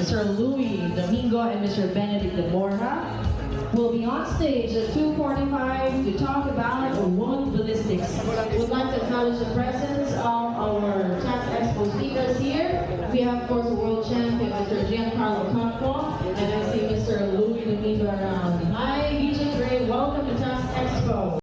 Mr. Louis Domingo and Mr. Benedict de Borja will be on stage at 2:45 to talk about wound ballistics. We'd like to acknowledge the presence of our Task Expo speakers here. We have, of course, the world champion, Mr. Giancarlo Campo, and I see Mr. Louis Domingo around. Hi, DJ Gray, welcome to Task Expo.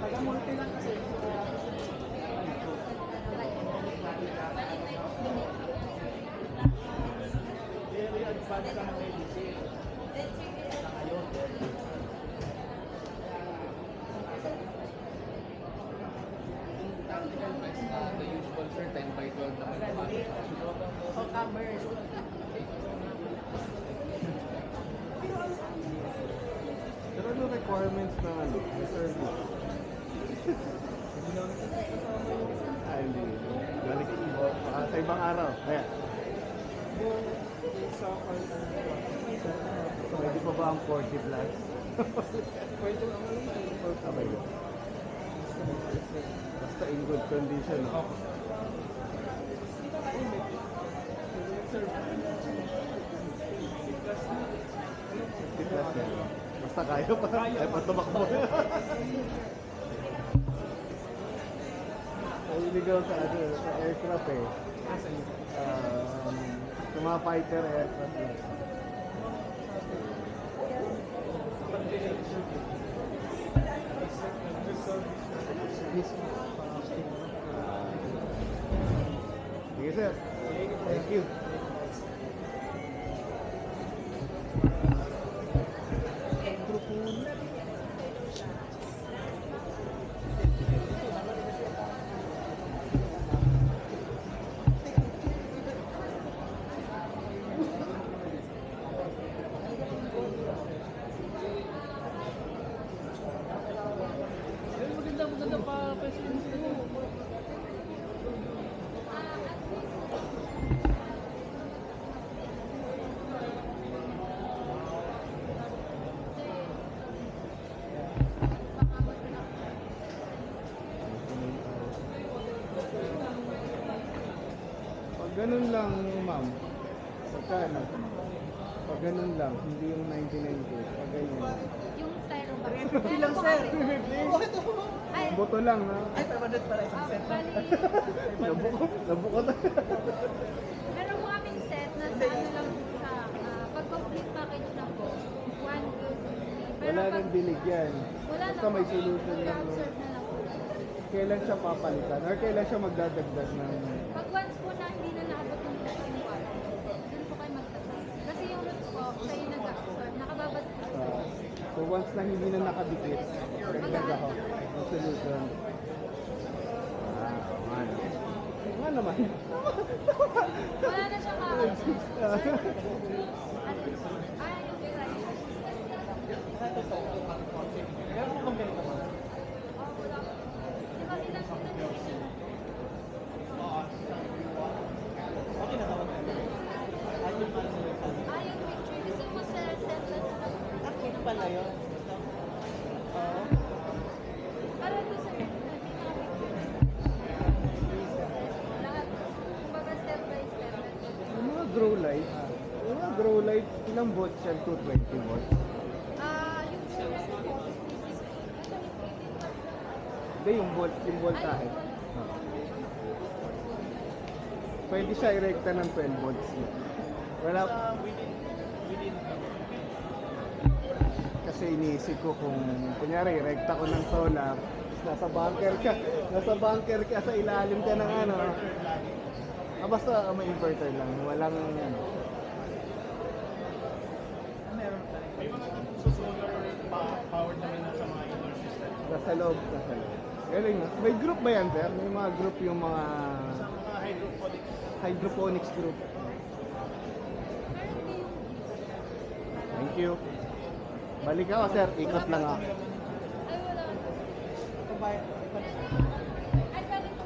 Taga-multi lang kasi. Very advanced ang medicine. Ayun. Tactical vest, the usual sir, 10 by 12 naman naman. So, covers. Pero ano requirements ng ano, service? Hindi. Galing sa ibang araw. Kaya. Pwede pa ba ang 40 plus? Pwede ang Okay. Basta in good condition. No? Basta kaya pa. Kaya pa tumakbo. Iligaw sa ano, sa aircraft eh. Sa mga fighter aircraft lang. Sige sir. Thank you. Maganda pa president sila. Pag ganun lang, ma'am. Pagkano? Pag ganun lang, hindi yung 99 pag ganyan. Yung styro ba? 350 lang, sir. Ay, Buto lang, ha? Ay, 500 para isang set. bali, Nabukot. meron po kaming set na sa ano lang po siya, pag complete package na po, one good. Wala nang binigyan. Wala Basta na may po, solution lang. No? observe na lang po. Kailan siya papalitan? Or kailan siya magdadagdag ng... Pag once po na hindi na naabot ng testing quality, dun po kayo magtatag. Kasi yung roots po, siya yung nag-absorb, nakababad po. So once na hindi na nakadikit, dagdag ako ng solution. Nga naman. Wala na siya ka-absorb. Ay, yung design. Meron mo kang ganito ba? Oh, wala po. Di ba ilan po na nilagyan natin? Okay na tawag ka. Ayun pa sa website. Ah, yung picture. Gusto mo sa set lang na lang. Cute pala yun. Oo. Para doon sa hindi nakapicture. Lahat. Kumbaga grow light. Yung mga grow light, ilang volts yan? 220 volts. Yung fluorescent po, Hindi, yung voltahe. Ah. Pwede siya irekta ng 12 volts. Wala. Kasi iniisip ko kung, kunyari, rekta ko ng solar, nasa bunker ka sa ilalim ka ng ano. Basta may inverter lang, walang ano. May mga solar powered naman na sa mga indoor system. Nasa loob. Galing no? May group ba yan, sir? May mga group yung mga Sa mga hydroponics group. Thank you. Balik ako, sir. Ikot lang ako. ay wala. Ay, pwede po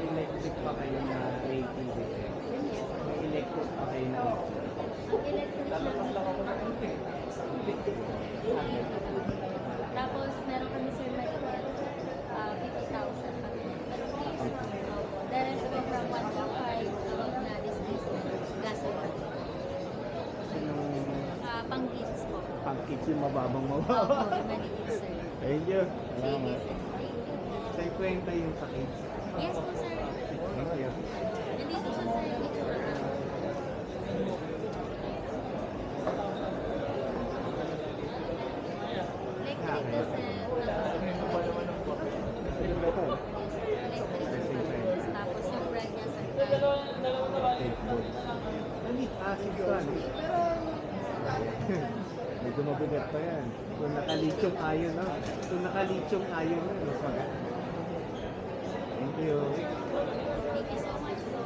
Electric pa kayo na rating dito. May electric pa kayo na rating. Ang electric namin. Tapos meron kami sir may 50,000 kami. The rest po from 1.5 na displacement gas award. Sinong Pang-kids po. pang-kids yung mababang Opo, mababa? yung maliit sir. Thank you. Sige Salamat. sir. Sa kwenta yung sa kids. Yes po sir. Thank you. Nandito siya sa itsura. Electric na sir. Sige ba ito? Electric. Tapos yung brand niya sir. 8 volts. Acid fan. Medyo mabigat pa yan. Kung nakalitiyong ion, no? Kung nakalitiyong ion, mas maganda. Thank you. Thank you so much po.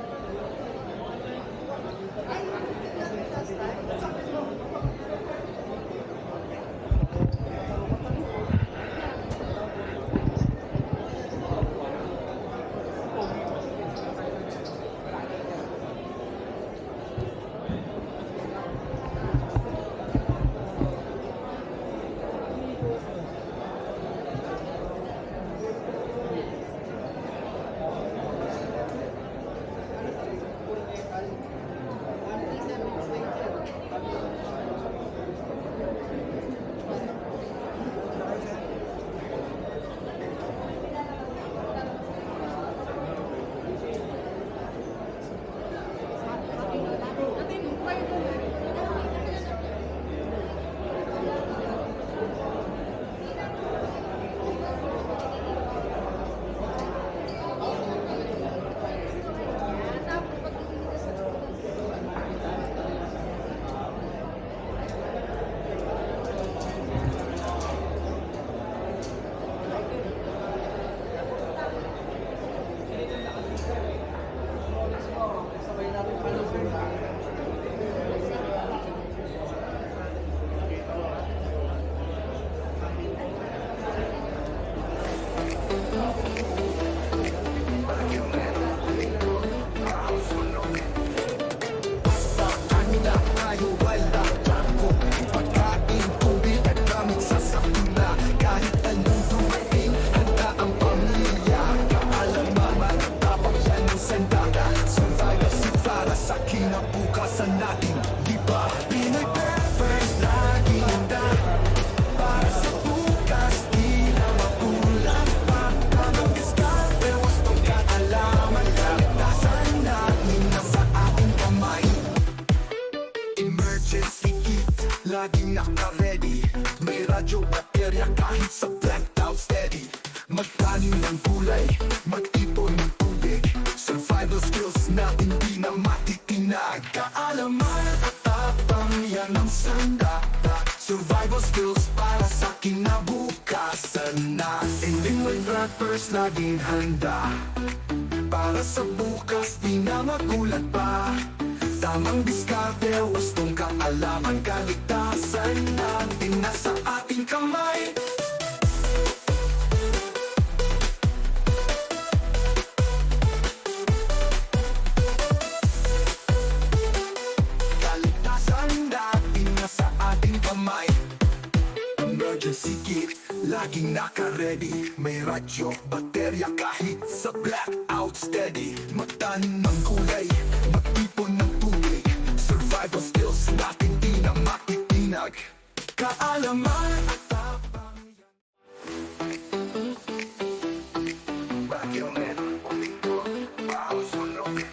Laging naka-ready, may radyo baterya kahit sa blackout steady. Magtanim ng gulay, mag-ipon ng tubig, survival skills na hindi na matitinag. Kaalaman at tapang yan ang sandata, survival skills para sa kinabukasan natin. Living rappers laging handa, para sa bukas di na magulat pa. Tamang diskarte, wastong kaalaman, kaligtasan natin nasa ating kamay. Kaligtasan natin nasa ating kamay. Emergency kit, laging Laging naka-ready, may radyo, baterya kahit sa blackout steady. Magtanim ng gulay, magtipon ng tubig, survival skills natin di na makitinag. Kaalaman at tapang yan. Bagyo men, umingko, pausunog.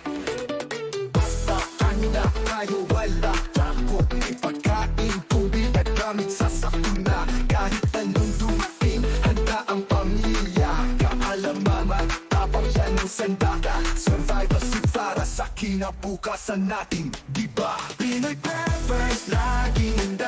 Basta kanya tayo wala takot. May pagkain, tubig at gamit sa sakuna. Kahit anong dumating, handa ang pamilya. Kaalaman at tapang yan ang sandata. Survival suit para sa kinabukasan natin, diba? Pinoy Peppers, laging handa.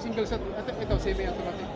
Single set, ito semi-automatic.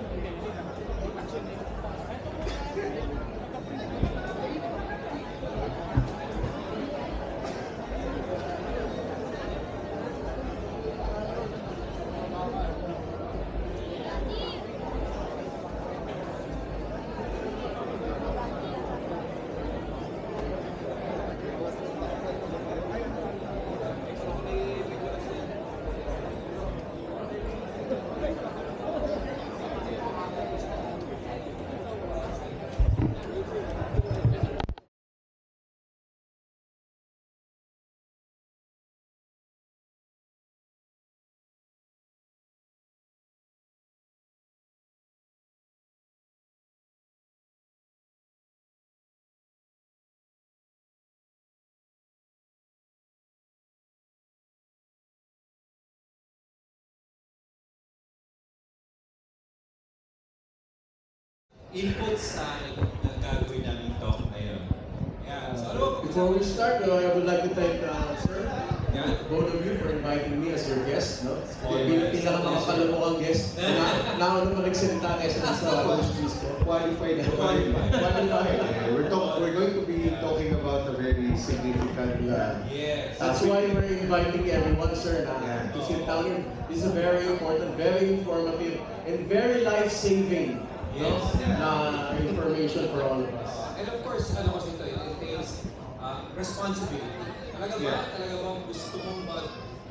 Input sa gagawin namin talk ngayon. Yeah. So, ano ba? Before we start, I would like to thank sir, Yeah. both of you for inviting me as your guest. No? Oh, Bilang yes. pinakamakapalumukang guest na ano magsalita kayo sa host ko. Qualified. We're going to be talking about a very significant. Yes. That's why we're inviting everyone, sir, to sit down here. This is a very important, very informative, and very life-saving Yes. information for all of us. And of course, ano kasi ito, it entails responsibility. Talaga ba? Yeah. Talaga ba gusto mong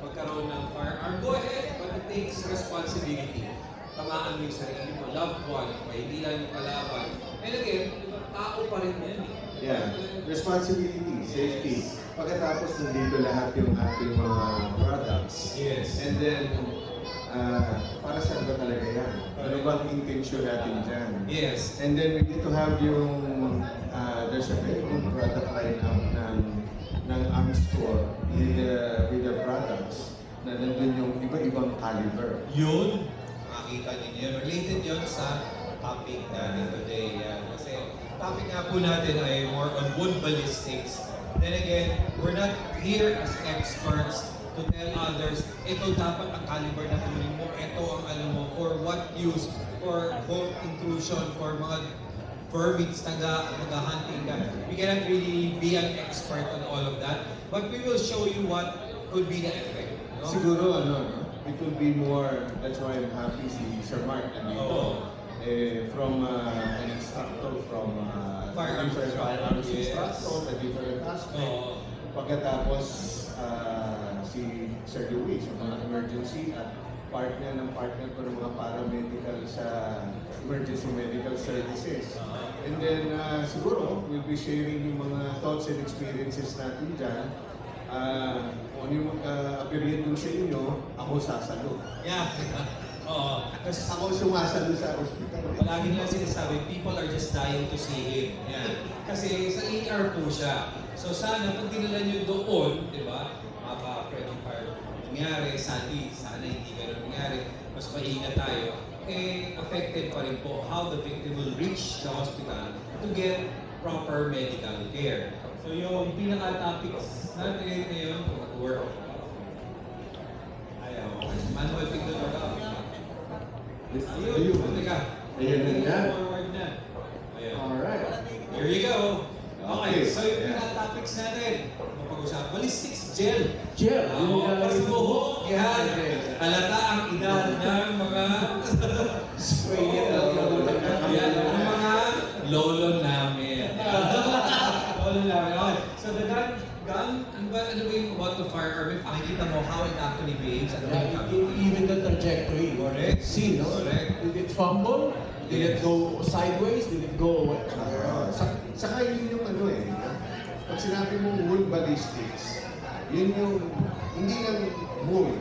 magkaroon ng firearm? Go ahead, but it takes responsibility. Tamaan mo yung sarili mo, loved one, hindi lang yung kalaban. And again, tao pa rin yan eh. Yeah, responsibility, safety. Pagkatapos nandito lahat yung ating mga products. Yes. And then, para saan ba talaga yan? Ano bang intention natin dyan? Yes. And then we need to have yung, there's a very good product line up ng arms store with the products na nandun yung iba-ibang caliber. Yun, makikita ninyo. Related yun sa topic natin today. Yan. Kasi topic nga po natin ay more on wood ballistics. Then again, we're not here as experts to tell others, ito dapat ang caliber na kunin mo, ito ang ano mo, for what use, for home intrusion, for mga vermins, nag-hunting ka. We cannot really be an expert on all of that, but we will show you what could be the effect. No? Siguro no? It will be more, that's why I'm happy si Sir Mark nandito. Oo. From an instructor from Firearms different firearms yes. instructor, a different aspect. Oo. Pagkatapos si Sir Luis, yung mga emergency at partner ko ng mga paramedical sa emergency medical services. And then siguro we'll be sharing yung mga thoughts and experiences natin dyan. Kung ano yung appearance dun sa inyo, ako sasalo. Yeah. Oo. Kasi ako sumasalo sa ospital. Palagi nila sinasabi, people are just dying to see him. Yan. Kasi sa ER po siya. So sana pag dinala nyo doon, di ba, maka-friendly fire nangyari, sana hindi ganun nangyari, mas maingat tayo, eh affected pa rin po how the victim will reach the hospital to get proper medical care. So yung pinaka-topics natin ngayon, work. Ayaw. Manual tignan mo ka. Ayun. Teka. Ayun na yan. Forward na. Ayan. Alright. Here you go. Okay, so yung Yeah. pinaka-topics natin, mapag-usapan. Ballistics gel. Gel. Oo, para sa buhok. Yan. Yeah. Halata ang edad ng mga Spray it out. yan, ang mga lolo namin. Lolo namin. Okay. So the gun, ano ba yung about the firearm? If makikita mo how it actually behaves, ano ba yung gagawin? Even the trajectory. Correct. See, no? Correct. Did it fumble? Did it go sideways? Did it go away? Saka yun yung ano eh. Pag sinabi mong wound ballistics, yun yung hindi lang wound.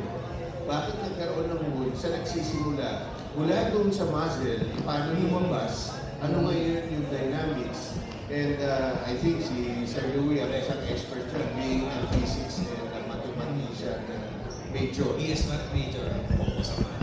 Bakit nagkaroon ng wound? Sa nagsisimula, mula doon sa muzzle, paano lumabas, ano ngayon yung dynamics. And I think si Sir Louie, ang isang expert siya, being a physics and a mathematician major. BS Math major. Oo, sa math.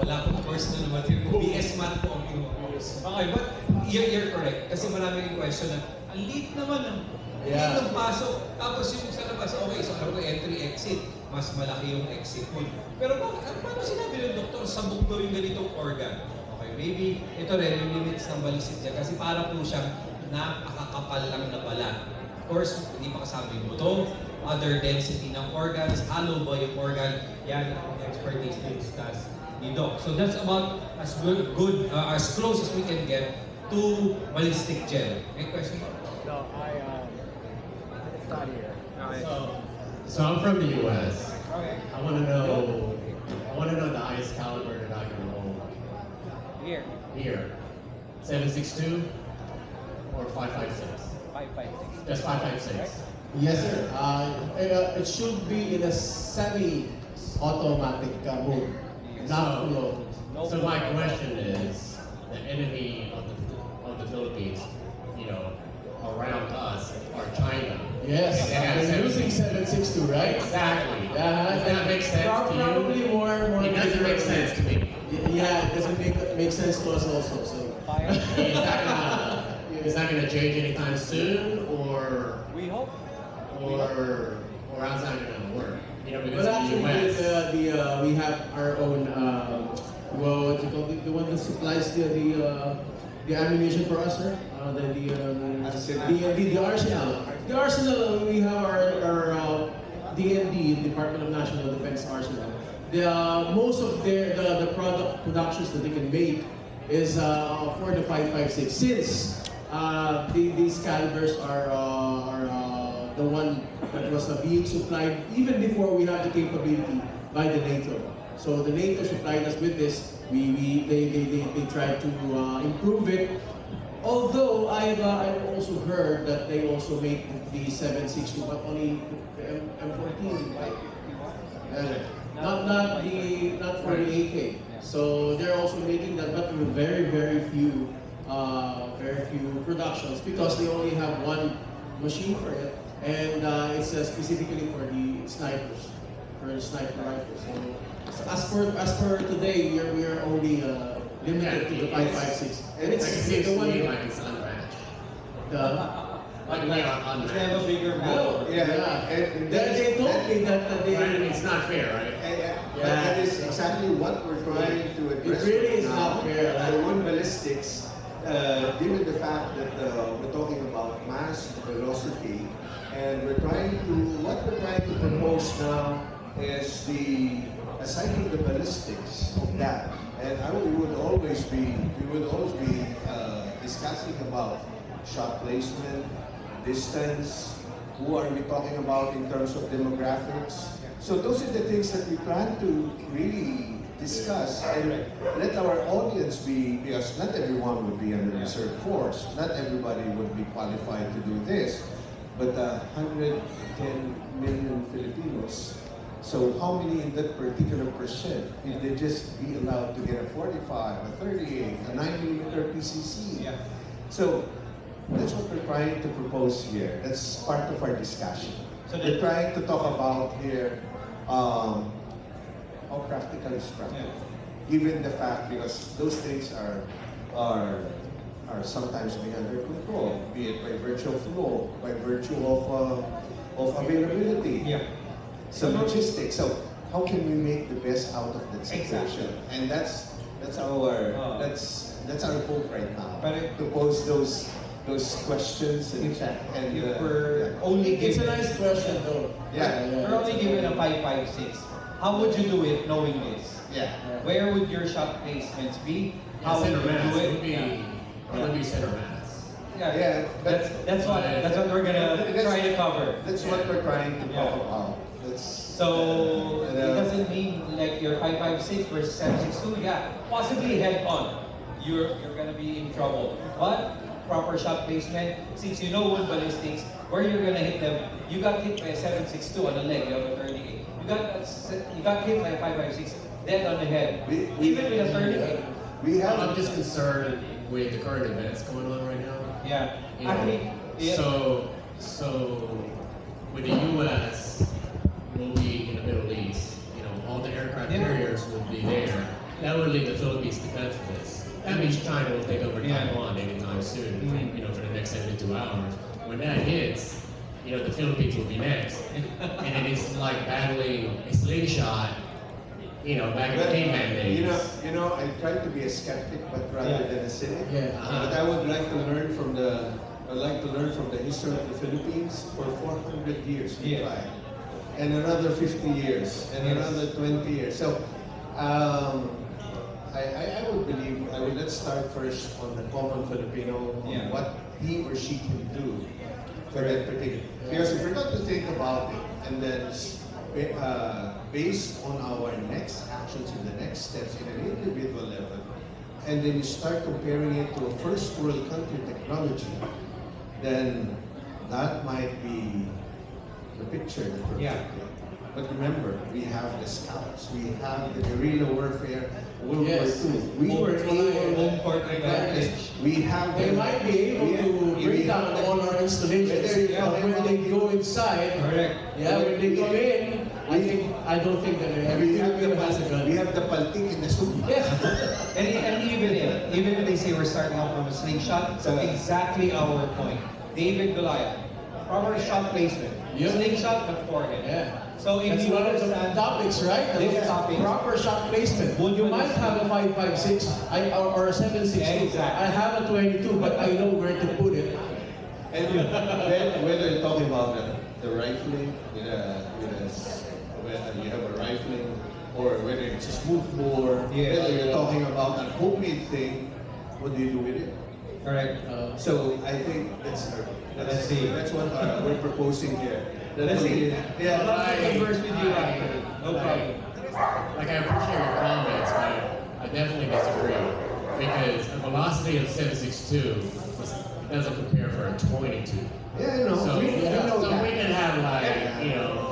Wala akong course na naman. BS Math po ang course. Okay, but you're correct. Kasi marami yung question na, ang liit naman ang liit ng pasok. Tapos yung sa labas, okay, so alam ko entry-exit, mas malaki yung exit mo. Pero paano sinabi ng doktor, sabog daw yung ganitong organ? Okay, maybe ito rin yung limits ng ballistic niya kasi para po siyang napakakapal lang na balat. Of course, hindi pa kasama yung buto, other density ng organs, hollow ba yung organ, yan ang expertise to discuss ni Doc. So that's about as good as close as we can get to ballistic gel. May question? No, it's not here. So I'm from the U.S. Okay. I want to know the highest caliber that I can roll Here. here. 7.62 or 5.56? 556. Just 5.56. Yes, sir. It should be in a semi-automatic mode, not full auto. So my question is, the enemy of the Philippines, you know, around us are China. Yes, And they have they're using 7.62, right? Exactly. Yeah, Does that make sense to you? Probably more. It doesn't make sense to me. Yeah, it doesn't make sense to us also. So. Is that gonna change anytime soon, or We hope. how's that gonna work? You know, because Well, in actually, the US, we have our own. What do you call it? The one that supplies the ammunition for us, sir. The arsenal. The arsenal. We have our DND, Department of National Defense Arsenal. Most of the productions that they can make is for the 5.56. Since these calibers are the one that was being supplied even before we have the capability by the NATO. So the NATO supplied us with this. They tried to improve it. Although I've also heard that they also make the 7.62, but only the M14, right? Not for the AK. So they're also making that, but with very few productions because they only have one machine for it, and it's specifically for the snipers, for the sniper rifles. So as for today, we are only limited to the 5.56, and it's the one. like it's unmatched. Like on They have a bigger No, ball. yeah. And They told me that they. Right? It's not fair, right? That is exactly what we're trying to address. It really is now. not fair. The one ballistics, given the fact that we're talking about mass velocity, and what we're trying to propose now is aside from the ballistics of that, and we would always be discussing about shot placement, distance, who are we talking about in terms of demographics. So those are the things that we plan to really discuss and let our audience be, because not everyone would be under reserve force, not everybody would be qualified to do this, but 110 million Filipinos. So how many in that particular percent if they just be allowed to get a 45, a 38, a 9mm PCC? Yeah. So that's what we're trying to propose here. That's part of our discussion. So we're trying to talk about here how practical is practical. Yeah. Given the fact, because those things are are sometimes being under control, be it by virtue of law, by virtue of availability. Yeah. So logistics. So how can we make the best out of that situation? And that's our that's our hope right now. But to pose those questions and check. And if we're only It's a given, nice question though. we're only given a 5.56. How would you do it knowing this? yeah. Where would your shot placements be? Yeah, How would center you mass do it? would be, it would be center mass. Yeah, That's what we're gonna try to cover. That's what we're trying to talk Yeah. about. That's So it doesn't mean like your 5.56 versus 7.62. Yeah, possibly head on. You're gonna be in trouble. But proper shot placement, since you know wood ballistics, where you're gonna hit them. You got hit by a 7.62 on the leg. You have a 38. You got hit by a 5.56 dead on the head. Even with a 38. we have. I'm just concerned with the current events going on right now. Yeah. You know, Actually, yeah. So with the U.S. will be in the Middle East, you know, all the aircraft Yeah. carriers will be there. That would leave the Philippines defenseless. That means China will take over Yeah. Taiwan anytime soon, Mhm. you know, for the next 72 hours. When that hits, you know, the Philippines will be next. And then it's like battling a slingshot, you know, back in the caveman days. You know, I try to be a skeptic, but rather than a cynic. Yeah. But I would like to learn from the history of the Philippines. For 400 years we Yeah. tried, and another 50 years, and Yes. another 20 years. So, I would believe. Let's start first on the common Filipino, on Yeah. what he or she can do for that particular. Because if we're not to think about it, and then based on our next actions and the next steps in an individual level, and then you start comparing it to a first world country technology, then that might be the picture that we're Yeah. painting. But remember, we have the scouts, we have the guerrilla warfare, World Yes. War II. We were able home court advantage. We have They might be able to bring down all our installations, but when they go inside, Correct. when they go in, I don't think that every Filipino has a gun. We have the paltik in the soup. Yeah. And even if they say we're starting out from a slingshot, so exactly our point. David Goliath, proper shot placement. Yeah. Slingshot but forehead. Yeah. So if That's you one of the understand topics, right? This topic. Proper shot placement. Wood You might ballistics. have a 5.56 or a 7.62. Yeah, exactly. I have a 22, but I know where to put it. And whether you're talking about the rifling, whether you have a rifling, or whether it's a smooth bore, Yeah. whether you're talking about a homemade thing, what do you do with it? correct. So I think that's Let's see. That's what we're proposing here. Let's see. Yeah. I'd love to converse with you after. No problem. Like, I appreciate your comments, but I definitely disagree. Because a velocity of 7.62 doesn't compare for a 22. Yeah, I know. So, we know so that. we can have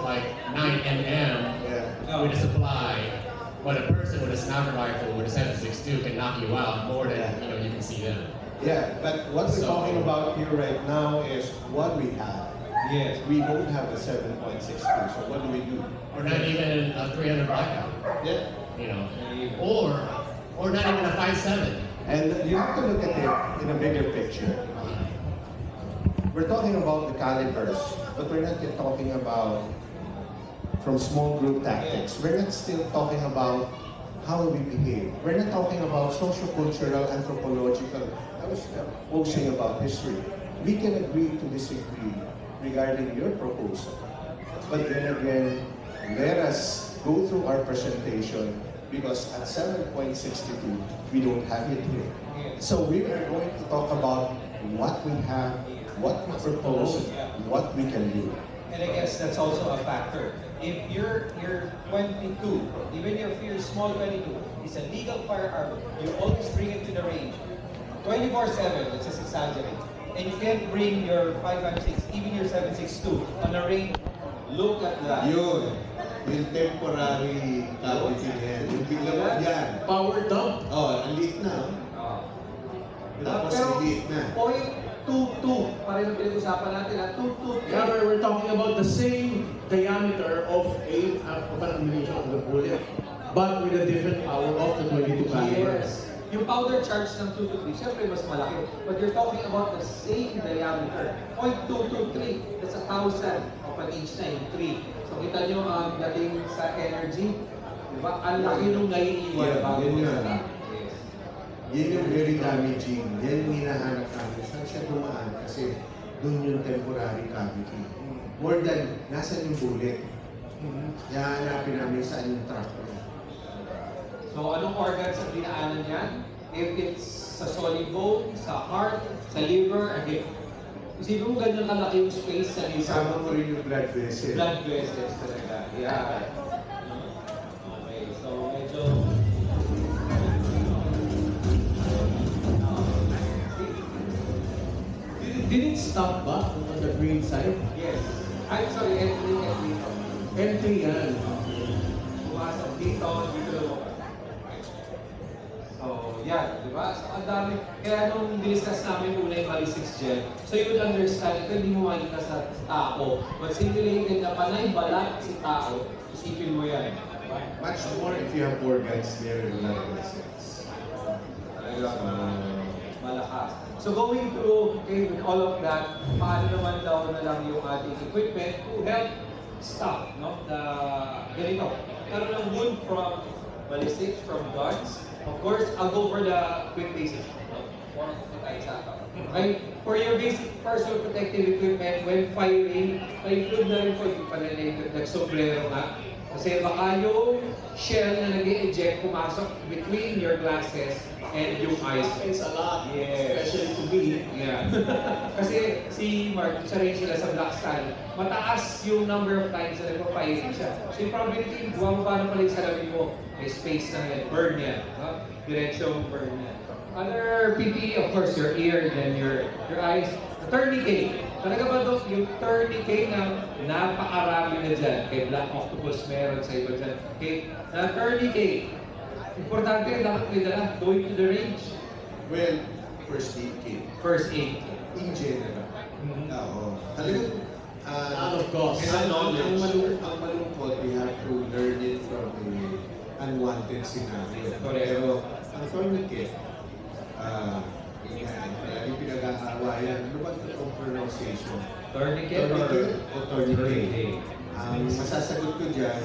like 9 mm Yeah. with a supply, but a person with a sniper rifle with a 7.62 can knock you out more than you can see them. Yeah, but what we're So- talking about here right now is what we have. Yes. We don't have a 7.62, so what do we do? Or not even a 300 blackout, Yeah. you know, or not even a 5.7. And you have to look at it in a bigger picture. We're talking about the calibers, but we're not yet talking about from small group tactics. We're not still talking about how we behave. We're not talking about socio-cultural, anthropological. I was posting about history. We can agree to disagree regarding your proposal. But then again, let us go through our presentation because at 7.62, we don't have it here. So we are going to talk about what we have, what we propose, what we can do. And I guess that's also a factor. If you're 22, even if you're small 22, it's a legal firearm. You always bring it to the range. 24/7, let's just exaggerate. And you can't bring your 5.56, even your 7.62 on the range. Look at that. Yun, yung temporary capital yan. Yung bigla mo yan. Power dump. Oh, ang liit na. Tapos Pero, liit na. 0.22, pareho pinag-usapan natin, 2.2. Yeah, we're talking about the same diameter of an ammunition of the bullet, but with a different power of the 22 caliber. Yes. Yung powder charge ng 2 to 3, syempre mas malaki. But you're talking about the same diameter. 0.2 to 3, that's 1,000 of an inch na yung 3. So kita nyo ang dating sa energy, di ba? Ang laki nung naiiwan bago yun mo yun. sa Yan yung very damaging. Yan yung hinahanap namin. Saan siya dumaan? Kasi doon yung temporary cavity. More than, nasan yung bullet? Hahanapin namin saan yung track. So, anong organs ang dinaanan yan? If it's sa solid bone, sa heart, sa liver, again. Isipin mo ganyan kalaki yung space sa liver. Kasama mo rin yung blood vessel. Blood vessels talaga. Yeah. Okay, so medyo... Did it stop ba on the green side? Yes. I'm sorry, entry. Entry yan. Pumasok dito lumabas. So, yan, di ba? So, ang dami. Kaya nung diniscuss namin una yung ballistics gel, so you would understand, ito hindi mo makikita sa tao, but simulated na panay balat si tao, isipin mo yan. Diba? Much more if you have organs there in blood vessels. Talaga, malakas. So going through, okay, with all of that, paano naman daw na lang yung ating equipment to help stop, no? The, ganito, karoon ng wound from ballistics, from guns. Of course, I'll go for the quick basics. Okay? For your basic personal protective equipment, when firing, na-include na rin po yung pananay nag-sombrero nga. Kasi baka yung shell na nag-eject pumasok between your glasses and yung eyes. It's a lot, Yes. especially to me. Yeah. Kasi si Mark, sa rin sila sa Black Stand, mataas yung number of times na nagpa-firing siya. So yung probability, bumaba na pala yung salamin mo. May space na yan, burn yan. No? Diretsong burn yan. Other PPE, of course, your ear, then your eyes. Tourniquet. Talaga ba ito, yung tourniquet na napakarami na dyan. Kay Black Octopus meron sa iba dyan. Okay, na tourniquet. Importante, dapat may dala. Going to the range. Well, first aid kit. First aid. In general. Oo. Talagang, Out of cost. ang malungkot, we have to learn it from the unwanted scenario. Correct. Pero, ang tourniquet, yung pinag-aawayan, ano ba itong pronunciation? Tourniquet O tourniquet? tourniquet? Ang masasagot ko dyan,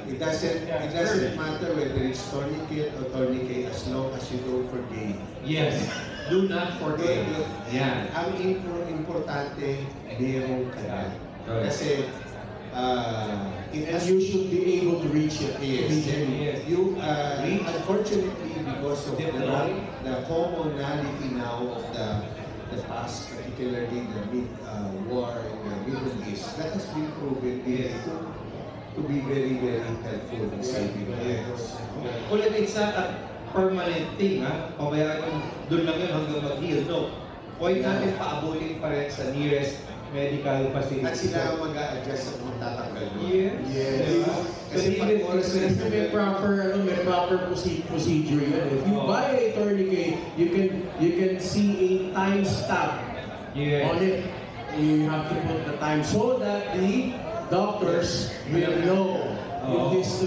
it doesn't matter whether it's tourniquet or tourniquet as long as you don't forget. Yes. Do not forget. Yan. Ang importante, meron ka na. Correct. Kasi, And you should be able to reach it. Yes. You, unfortunately, because of the commonality now of the past, particularly the war in the Middle East, that has been proven to be very, very helpful in saving lives. Ulit, it's not a permanent thing, ha? Pabayaan doon lang yun hanggang mag-heal. No. Point natin paabutin pa rin sa nearest medical facility. At sila mag-a-adjust at magtatanggal mo. Yes. Diba? Kasi pag oras na Kasi may proper procedure yan. If you buy a tourniquet, you can see a time stamp on it. You have to put the time so that the doctors will know if this to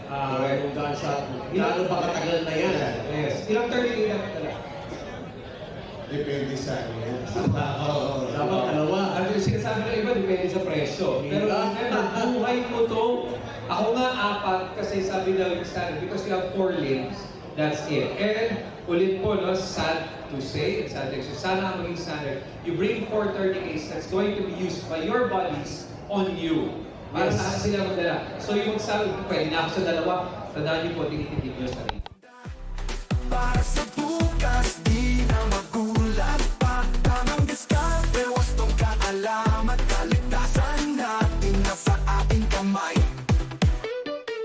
a gunshot. Lalo ba katagal na yan? Yes. Ilang tourniquet na talaga? Depende sa ano yan. Dapat dalawa. At yung sinasabi ng iba, depende sa presyo. Pero remember, buhay mo to. Ako nga 4 kasi sabi daw yung standard because you have 4 limbs. That's it. And ulit po, no, sad to say, it's sad to say, sana ang maging standard. You bring 4 tourniquets that's going to be used by your bodies on you. Para saan sila magdala. So yung magsabi, pwede na ako sa dalawa. Tandaan niyo po, tinitipid niyo sa rin. Para sa bukas, di na magulat pa. Tamang diskarte, wastong kaalaman. Kaligtasan natin nasa ating kamay.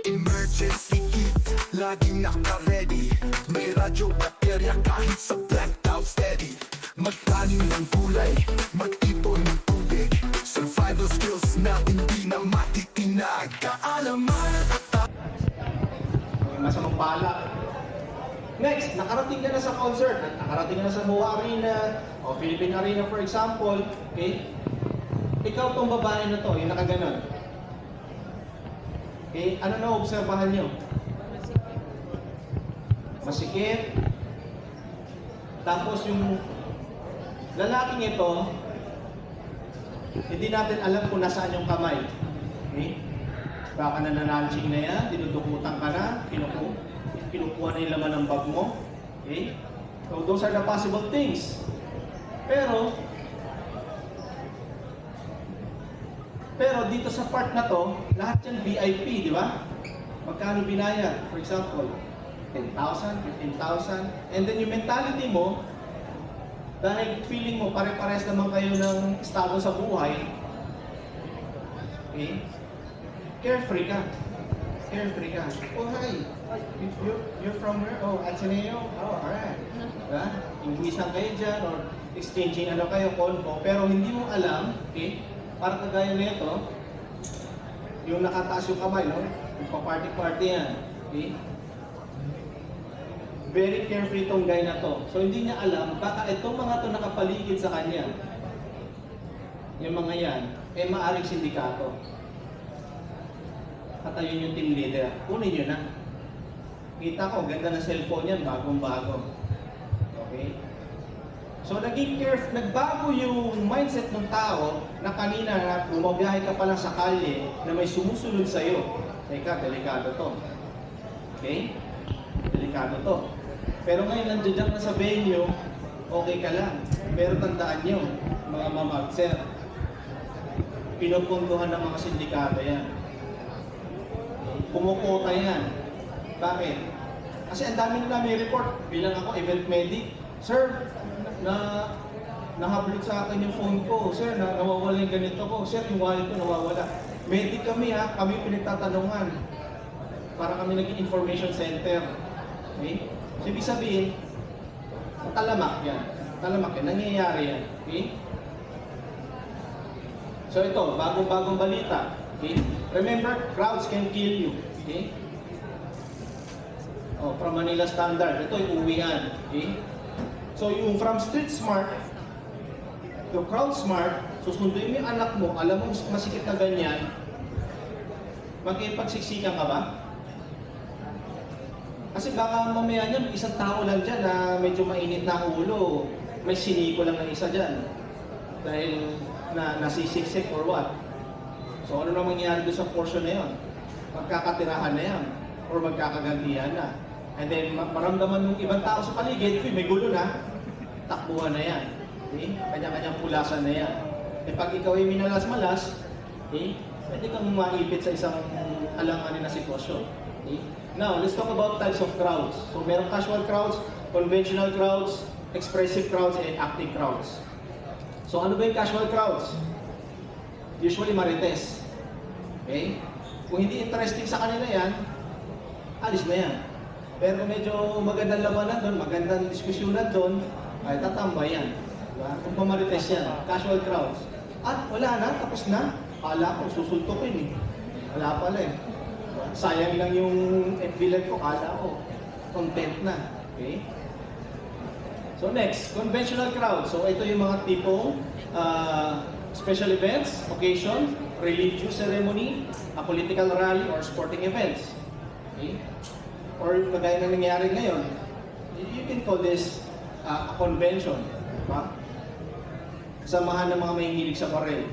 Emergency kit, laging naka-ready. May radyo, baterya, kahit sa blackout steady. Magtanim ng gulay, mag-ipon ng tubig. Survival skills na hindi na matitinag. Kaalaman at masamang bala. Next, nakarating ka na sa concert, nakarating ka na sa MOA Arena, o Philippine Arena for example, okay? Ikaw tong babae na to, yung nakaganon. Okay, ano na obserbahan nyo? masikip. Tapos yung lalaking ito, hindi natin alam kung nasaan yung kamay. Okay? Baka nananalching na yan, dinudukutan ka na, kinukuha na yung laman ng bag mo. Okay? So those are the possible things. Pero dito sa part na to, lahat yan VIP, di ba? Magkano binayad? For example, 10,000, 15,000. And then yung mentality mo, dahil feeling mo pare-pares naman kayo ng estado sa buhay, okay? Carefree ka. Carefree ka. Oh, hi. You're from where? Oh, Ateneo? Oh, alright. Diba? Ingwisan kayo dyan or exchanging ano kayo, convo. Pero hindi mo alam, okay? Para kagaya nito, yung nakataas yung kamay, no? Yung pa-party-party yan. Okay? Very carefree tong guy na to. So hindi niya alam, baka itong mga to nakapaligid sa kanya, yung mga yan, eh maaring sindikato. At ayun yung team leader. Kunin nyo na. Kita ko, ganda ng cellphone yan, bagong-bago. Okay? So nagbago yung mindset ng tao na kanina na bumabiyahe ka pa lang sa kalye na may sumusunod sa'yo. Teka, delikado to. Okay? Delikado to. Pero ngayon nandiyan na sa venue, okay ka lang. Pero tandaan nyo, mga mamagser, pinupuntuhan ng mga sindikato yan. Kumukota yan. Bakit? Kasi ang dami nila may report. Bilang ako, event medic. Sir, nahablit sa akin yung phone ko. Sir, nawawala yung ganito ko. Sir, yung wallet ko nawawala. Medic kami ha, kami pinagtatanungan. Para kami naging information center. Okay? So, ibig sabihin, talamak yan. Talamak yan. Nangyayari yan. Okay? So, ito, bagong-bagong balita. Okay? Remember, crowds can kill you. Okay? Oh, from Manila Standard. Ito yung uwian. Okay? So, yung from Street Smart to Crowd Smart, susunduin mo yung anak mo, alam mo masikip na ganyan, magkipagsiksikan ka ba? Kasi baka mamaya niyan, isang tao lang dyan na medyo mainit na ulo, may siniko lang ng isa dyan. Dahil nasisiksik or what. So ano na mangyayari doon sa portion na yun? Magkakatirahan na yan or magkakagantihan na. And then maramdaman ng ibang tao sa paligid, may gulo na, takbuhan na yan. Okay? Kanya-kanyang pulasan na yan. E pag ikaw ay minalas-malas, okay? Pwede kang maipit sa isang alanganin na sitwasyon. Okay? Now, let's talk about types of crowds. So merong casual crowds, conventional crowds, expressive crowds, and active crowds. So ano ba yung casual crowds? Usually marites. Okay? Kung hindi interesting sa kanila yan, alis na yan. Pero kung medyo magandang labanan doon, magandang diskusyonan doon, ay tatambay yan. Diba? Kung pamarites yan, casual crowds. At wala na, tapos na. Kala ko, susultukin eh. Wala pala eh. Diba? Sayang lang yung bilag ko, kala ko. Content na. Okay? So next, conventional crowds. So ito yung mga tipong special events, occasion, religious ceremony, a political rally, or sporting events. Okay? Or kagaya na nangyayari ngayon, you can call this a convention. Diba? Samahan ng mga mahihilig sa baril.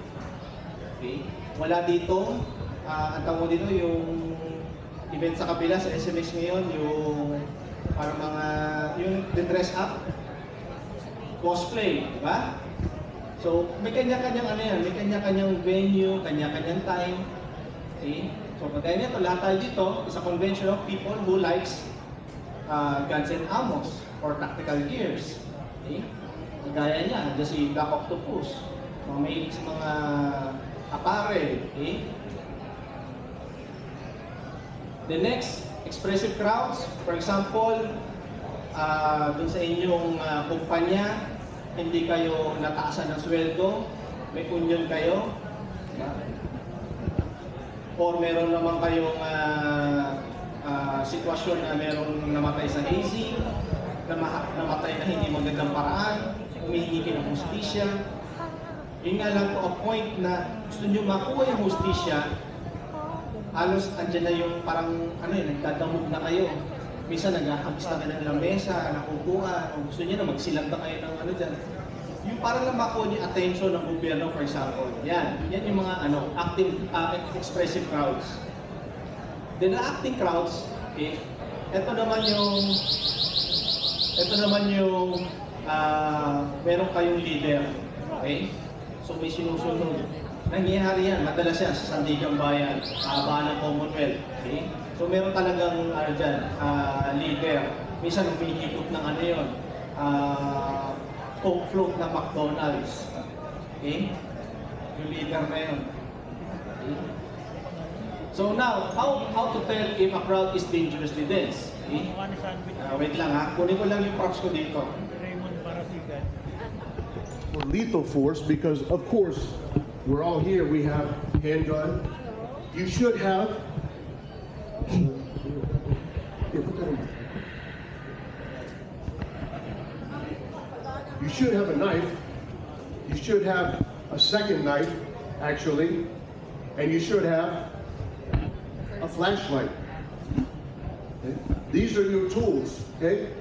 Okay? Wala dito, ang tawag dito yung event sa kabila sa SMX ngayon, yung para mga, yung the dress up, cosplay, diba? So, may kanya-kanyang ano yan, may kanya-kanyang venue, kanya-kanyang time. Okay? So, kagaya nito, lahat tayo dito is a convention of people who likes guns and ammos or tactical gears. Okay? Kagaya niya, dyan si Black Octopus, mga mahilig sa mga apparel. Okay? The next, expressive crowds. For example, dun sa inyong kumpanya, hindi kayo nataasan ng sweldo, may union kayo, or meron naman kayong sitwasyon na merong namatay sa hazing, namatay na hindi magandang paraan, humihingi kayo ng hustisya. Yun nga lang to a point na gusto nyo makuha yung hustisya, halos andyan na yung parang, ano yun, nagdadamog na kayo. Minsan nag-ahabis na kayo ng lamesa, nakukuha, o gusto niya na magsilag na kayo ng ano dyan. Yung parang lang makuha yung attention ng gobyerno, for example. Yan yung mga active, expressive crowds. Then the acting crowds, okay, ito naman yung meron kayong leader, okay? So may sinusunod. Nangyayari yan, madalas yan sa Sandigang Bayan, haba ng Commonwealth, okay? So meron talagang leader. Minsan umihigop ng yun, Coke float ng McDonald's, okay? Yung leader na yun. Okay? So now, how to tell if a crowd is dangerously dense? Okay? Wait lang ha, kunin ko lang yung props ko dito. For lethal force, because of course, we're all here, we have handgun. You should have. You should have a knife. You should have a second knife, actually, and you should have a flashlight. Okay? These are your tools, okay?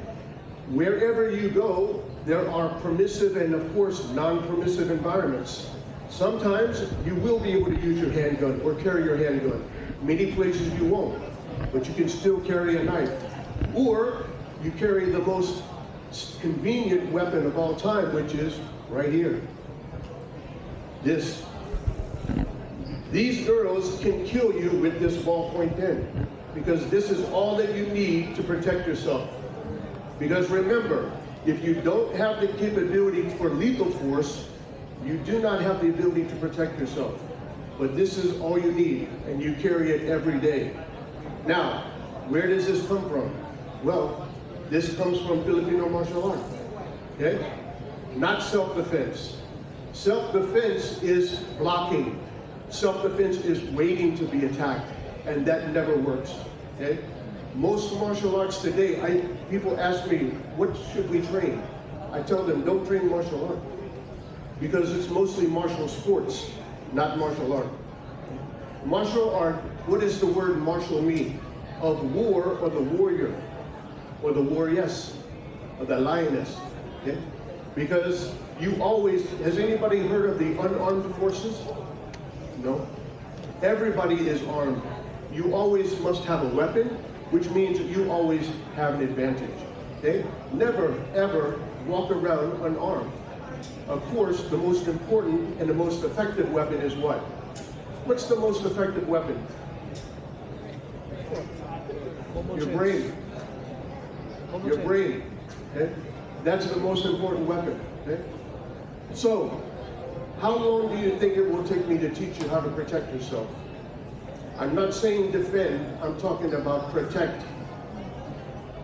Wherever you go, there are permissive and, of course, non-permissive environments. Sometimes you will be able to use your handgun or carry your handgun. Many places you won't, but you can still carry a knife. Or you carry the most convenient weapon of all time, which is right here. This. These girls can kill you with this ballpoint pen because this is all that you need to protect yourself. Because remember, if you don't have the capability for lethal force, you do not have the ability to protect yourself. But this is all you need, and you carry it every day. Now, where does this come from? Well, this comes from Filipino martial art, okay? Not self-defense. Self-defense is blocking. Self-defense is waiting to be attacked, and that never works, okay? Most martial arts today, people ask me, what should we train? I tell them, don't train martial art. Because it's mostly martial sports, not martial art. Martial art, what does the word martial mean? Of war, or the warrior, or the warrioress, or the lioness, okay? Because you always, has anybody heard of the unarmed forces? No. Everybody is armed. You always must have a weapon, which means you always have an advantage, okay? Never, ever walk around unarmed. Of course, the most important and the most effective weapon is what? What's the most effective weapon? Your brain. Your brain, okay? That's the most important weapon, okay? So, how long do you think it will take me to teach you how to protect yourself? I'm not saying defend, I'm talking about protect.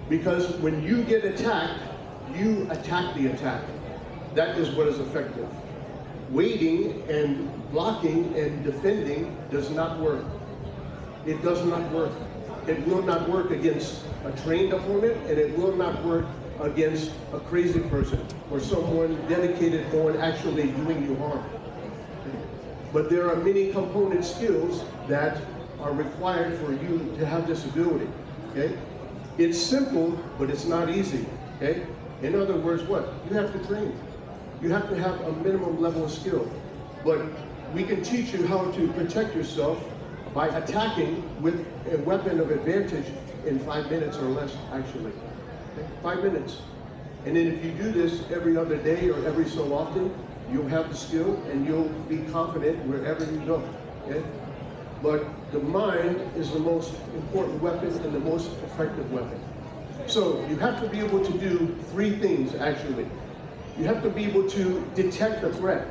Because when you get attacked, you attack the attack. That is what is effective. Waiting and blocking and defending does not work. It does not work. It will not work against a trained opponent, and it will not work against a crazy person or someone dedicated on actually doing you harm. But there are many component skills that are required for you to have this ability, okay? It's simple, but it's not easy, okay? In other words, what? You have to train. You have to have a minimum level of skill. But we can teach you how to protect yourself by attacking with a weapon of advantage in 5 minutes or less, actually. Okay? 5 minutes. And then if you do this every other day or every so often, you'll have the skill and you'll be confident wherever you go, okay? But the mind is the most important weapon and the most effective weapon. So you have to be able to do 3 things, actually. You have to be able to detect a threat.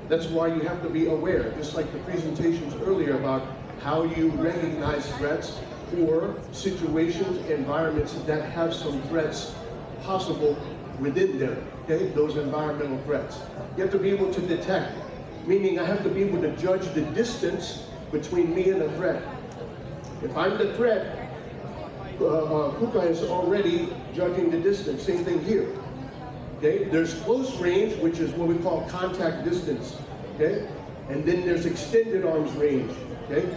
That's why you have to be aware, just like the presentations earlier about how you recognize threats or situations, environments that have some threats possible within them, okay? Those environmental threats. You have to be able to detect, meaning I have to be able to judge the distance between me and the threat. If I'm the threat, Kuka is already judging the distance. Same thing here. Okay? There's close range, which is what we call contact distance. Okay? And then there's extended arms range. Okay?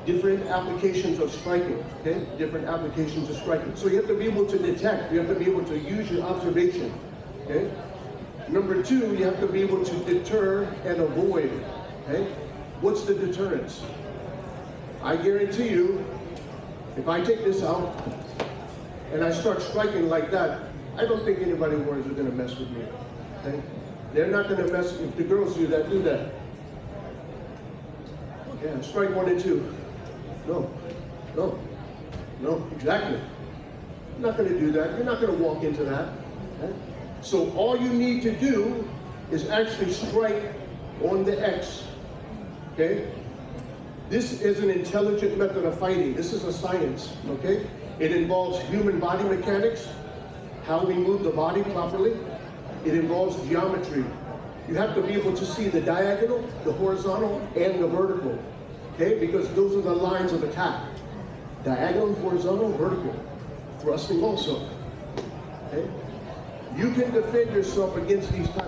different applications of striking, okay? Different applications of striking. So you have to be able to detect, you have to be able to use your observation, okay? Number two, you have to be able to deter and avoid, okay? What's the deterrence? I guarantee you, if I take this out and I start striking like that, I don't think anybody worries are gonna mess with me, okay? They're not gonna mess, if the girls do that, do that. Yeah, strike 1 and 2. No, exactly. You're not gonna do that. You're not gonna walk into that. Okay? So all you need to do is actually strike on the X, okay? This is an intelligent method of fighting. This is a science, okay? It involves human body mechanics, how we move the body properly. It involves geometry. You have to be able to see the diagonal, the horizontal, and the vertical, okay? Because those are the lines of attack. Diagonal, horizontal, vertical. Thrusting also, okay? You can defend yourself against these types.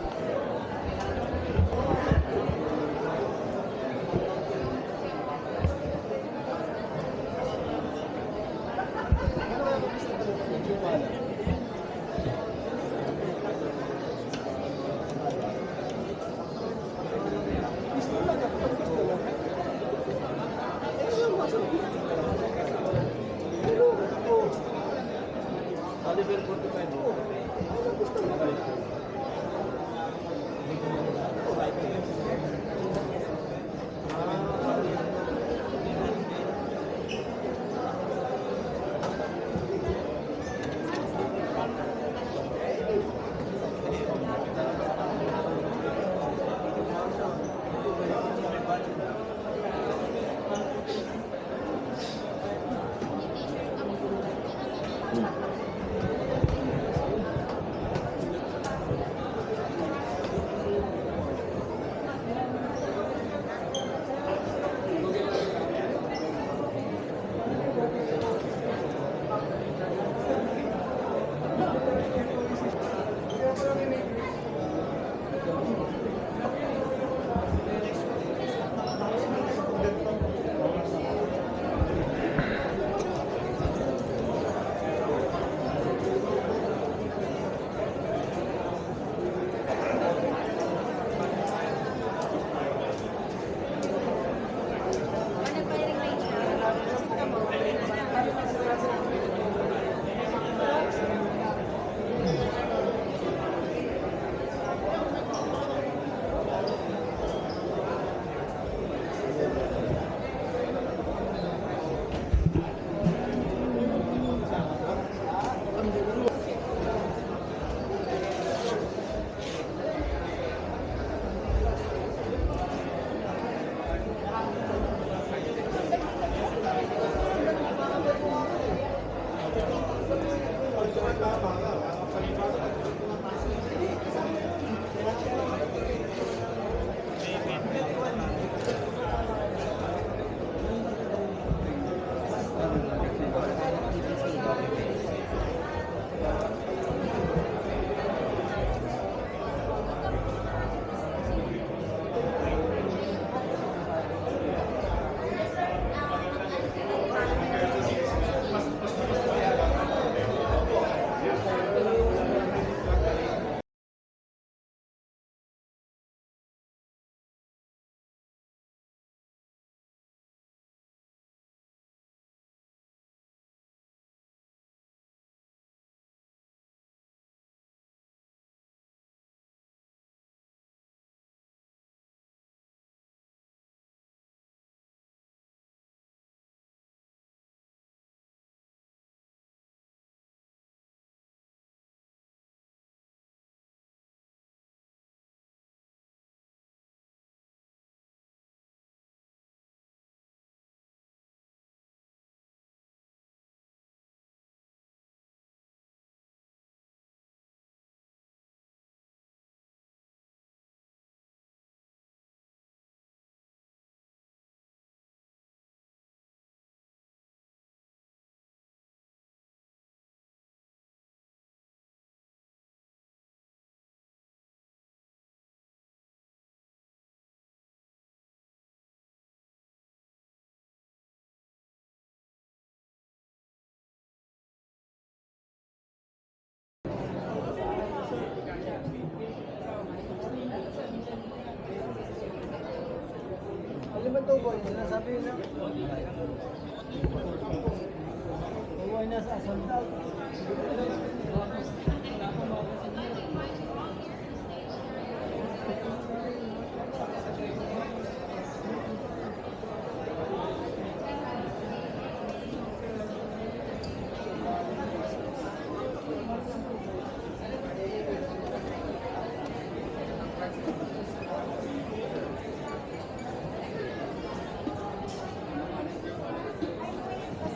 tuboy, sinasabi na. Tuboy na sa sandal.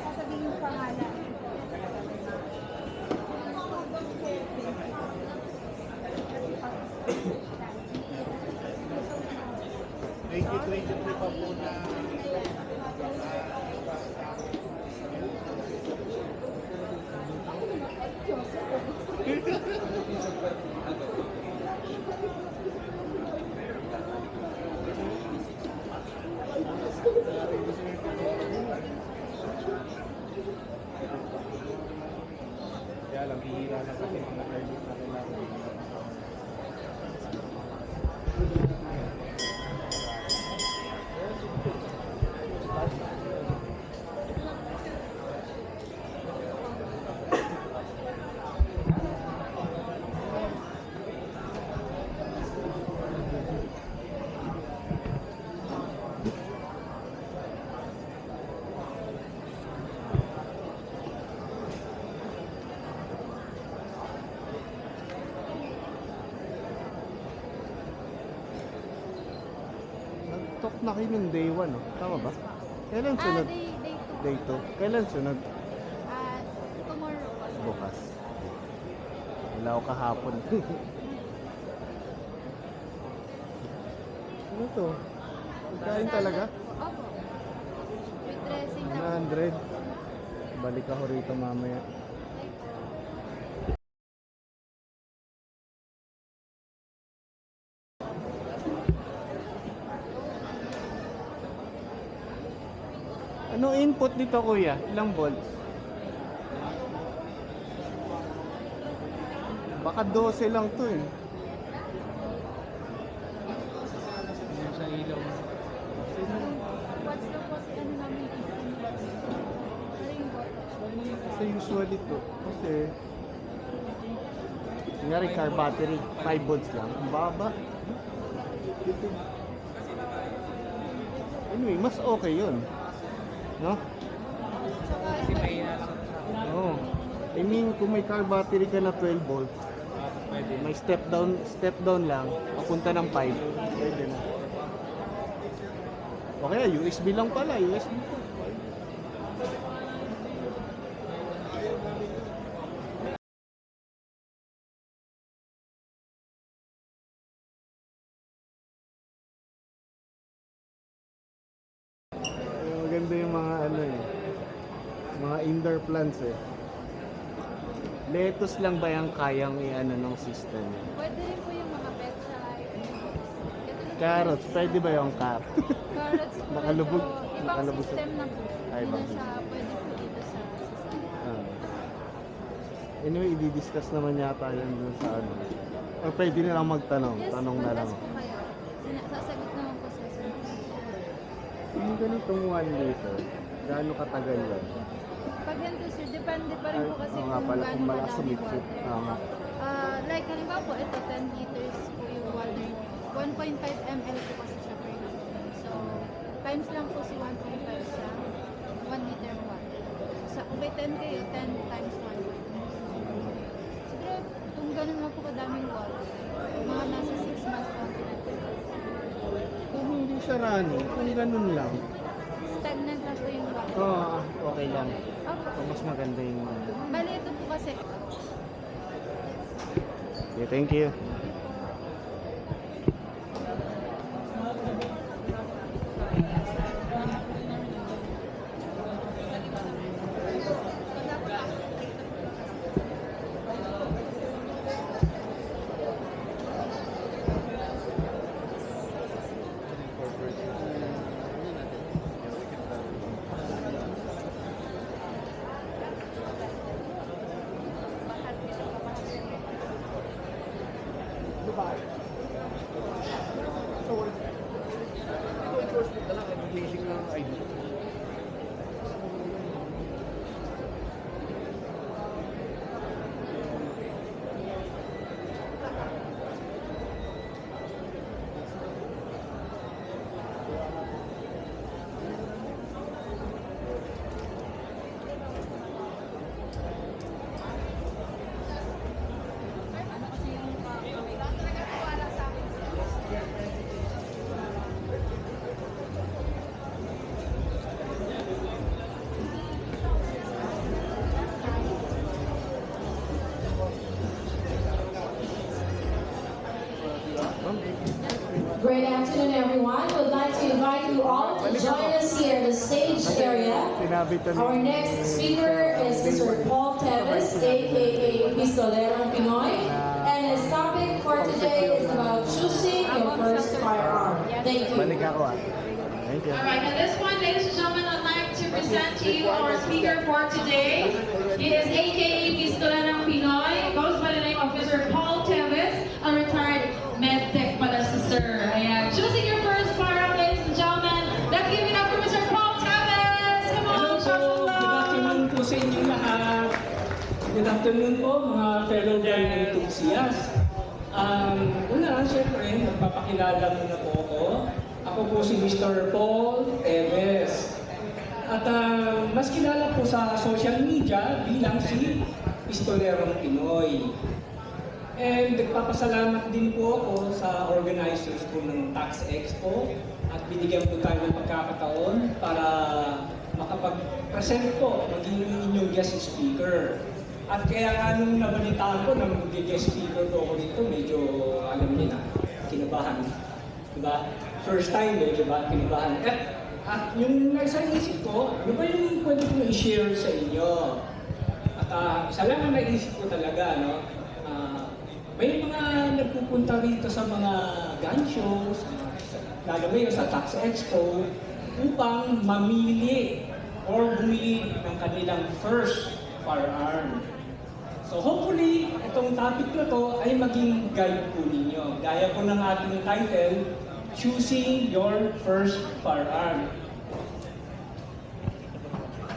Sasabihin yung pangalan. Pa po na kaya lang bihira lang kasi mga early na kailangan. Nag-talk na kayo ng day 1, no? Tama ba? Kailan sunod? Day 2. Day 2. Kailan sunod? Tomorrow po. Bukas. Wala ako kahapon. Ano to? Pagkain talaga? Opo. With dressing lang. 100. Balik ako rito mamaya. Ano input dito kuya? Ilang volts? Baka 12 lang to eh. Sa ilaw. Watch daw po si ano namin 15 watts. Ano yung watts? Kasi usually to. Kasi nangyari car battery 5 volts lang. Ang baba. Anyway, mas okay yun. No? Oo. I mean, kung may car battery ka na 12 volts, may step down lang, papunta ng 5, pwede na. Okay, USB lang pala, USB to. Maganda yung mga ano eh, mga indoor plants eh. Lettuce lang ba yung kayang i-ano ng system? Pwede rin po yung mga pechay. Carrots, pwede ba yung carrot? Carrots po. Nakalubog. Ibang Nakalubog system na po. Ay, Hindi ibang na siya pwede po dito sa system. Anyway, i-discuss naman yata yan dun sa ano. Or pwede na lang magtanong. Yes, Tanong na lang. mag-ask po kayo. Sasagot naman po sa sunod. Yung ganitong 1 liter, gaano katagal yan? Pag ganito sir, depende pa rin po kasi Oo nga kung pala, gaano kung malakas kadaming sumipsip. water. Tama. Like halimbawa po, ito 10 liters po yung water. 1.5 ml po kasi siya per liter. So, times lang po si 1.5 sa 1 liter of water. Sa kung may 10 kayo, 10 times 1. Siguro, kung ganun lang po kadaming water, mga nasa 6 months po ang pinag-water. Kung hindi siya running, kung ganun lang. Stagnant lang po yung water. Oo, okay lang. Opo. So, mas maganda yung... Bali, ito po kasi, Okay, thank you. Great afternoon, everyone. We'd like to invite you all to join us here in the stage area. Our next speaker is Mr. Paul Teves, aka Pistolerong Pinoy, and his topic for today is about choosing your first firearm. Thank you. Balik ako ah. Thank you. All right, at this point, ladies and gentlemen, I'd like to present to you our speaker for today. He is aka Pistolerong Pinoy, goes by the name of Mr. Paul Teves, a retired medtech pala si Sir. Ayan, choosing your first firearm, ladies and gentlemen. Let's give it up for Mr. Paul Teves. Come on, show some love. Good afternoon po sa inyo lahat. Good afternoon po mga fellow gun enthusiasts. Una, syempre, magpapakilala muna po ako. Ako po si Mr. Paul Teves. At mas kilala po sa social media bilang si Pistolerong Pinoy. And nagpapasalamat din po ako sa organizers po ng Tax Expo at binigyan po tayo ng pagkakataon para makapag-present po, maging inyong guest speaker. At kaya nga nung nabalitaan ko na mag-guest speaker po ako dito, medyo alam niyo na, kinabahan. Diba? First time eh, diba? Kinabahan. At yung nasa isip ko, ano ba yung pwede ko i-share sa inyo? At isa lang ang naisip ko talaga, no? May mga nagpupunta rito sa mga gun shows, lalo ngayon sa Tax Expo, upang mamili or bumili ng kanilang first firearm. So hopefully, itong topic na to ay maging guide po ninyo. Gaya po ng ating title, Choosing Your First Firearm.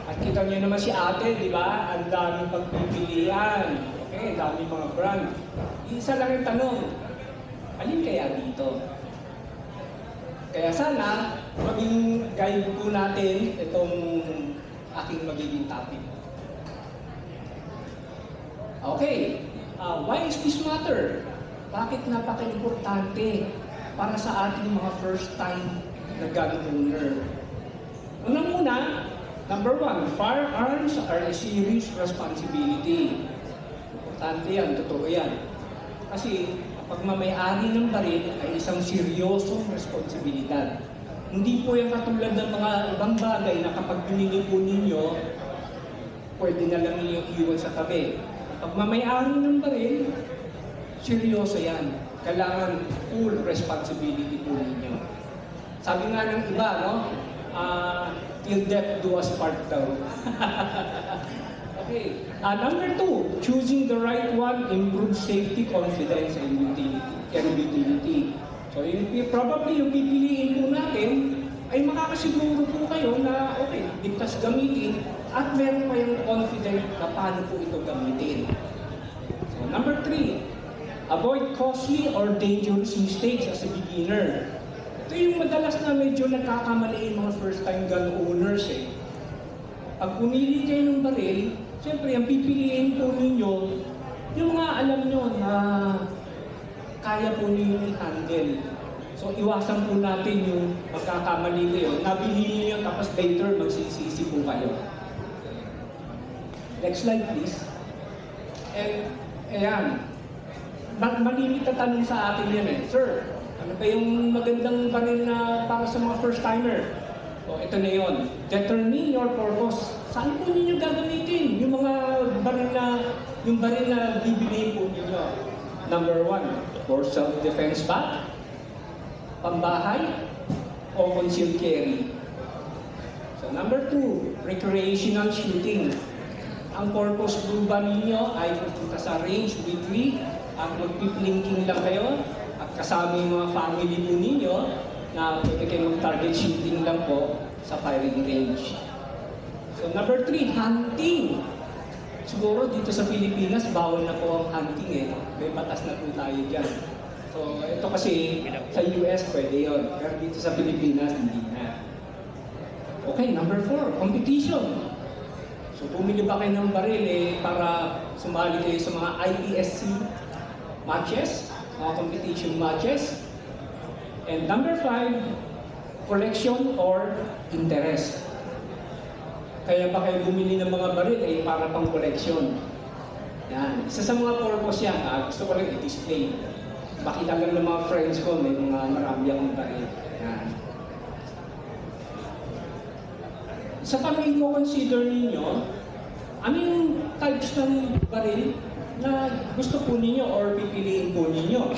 At kita niyo naman si ate, di ba? Ang daming pagpipilian. Okay, daming mga brand. Isa lang yung tanong, alin kaya dito? Kaya sana, maging guide po natin itong aking magiging topic. Okay, why is this matter? Bakit napaka-importante para sa ating mga first-time na gun owner? Unang-una, number one, firearms are a serious responsibility. Importante yan, totoo yan. Kasi pagmamayari ng baril ay isang seryosong responsibilidad. Hindi po yung katulad ng mga ibang bagay na kapag binili po ninyo, pwede na lang ninyo iwan sa tabi. Pagmamayari ng baril, seryoso yan. Kailangan full responsibility po ninyo. Sabi nga ng iba, no? Till death do us part daw. Okay. Number two, choosing the right one improves safety, confidence, and utility. So, probably yung pipiliin po natin ay makakasiguro po kayo na, okay, ligtas gamitin at meron kayong confident na paano po ito gamitin. So, number three, avoid costly or dangerous mistakes as a beginner. Ito yung madalas na medyo nagkakamali yung mga first-time gun owners eh. Pag pumili kayo ng baril, siyempre, ang pipiliin po ninyo, yung mga alam nyo na kaya po ninyo i-handle. So, iwasan po natin yung magkakamali kayo. Nabili nyo tapos later magsisisi po kayo. Next slide, please. And, ayan. Malimit na tanong sa atin yan eh. Sir, ano ba yung magandang baril na para sa mga first-timer? O, ito na yun. Determine your purpose. Saan po ninyo gagamitin yung mga baril na bibiliin po ninyo? Number one, for self-defense ba? Pambahay? O concealed carry? So, number two, recreational shooting. Ang purpose po ba ninyo ay pupunta sa range weekly at magpiplinking lang kayo at kasama yung mga family po ninyo na pwede kayo mag-target shooting lang po sa firing range. So number 3, hunting. Siguro dito sa Pilipinas, bawal na po ang hunting eh. May batas na po tayo dyan. So ito kasi sa US pwede yun, pero dito sa Pilipinas hindi na. Okay, number 4, competition. So bumili ba kayo ng baril eh para sumali kayo sa mga IPSC matches, mga competition matches. And number 5, collection or interest. Kaya ba kayo bumili ng mga baril ay para pang collection. Yan. Isa sa mga purpose yan, gusto ko lang i-display. Makita lang ng mga friends ko, may mga marami akong baril. Yan. Sa pamilya ko, consider ninyo, anong types ng baril na gusto po ninyo or pipiliin po ninyo.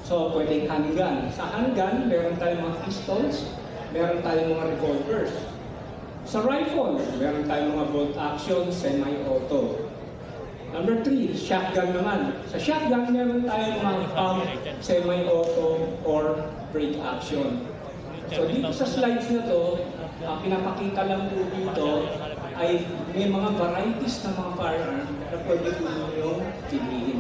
So, pwedeng handgun. Sa handgun, meron tayong mga pistols, meron tayong mga revolvers. Sa rifle, meron tayong mga bolt action, semi-auto. Number 3, shotgun naman. Sa shotgun, meron tayong mga pump, semi-auto, or break action. So dito sa slides na to, pinapakita lang po dito ay may mga varieties ng mga firearm na pwede po ninyong piliin.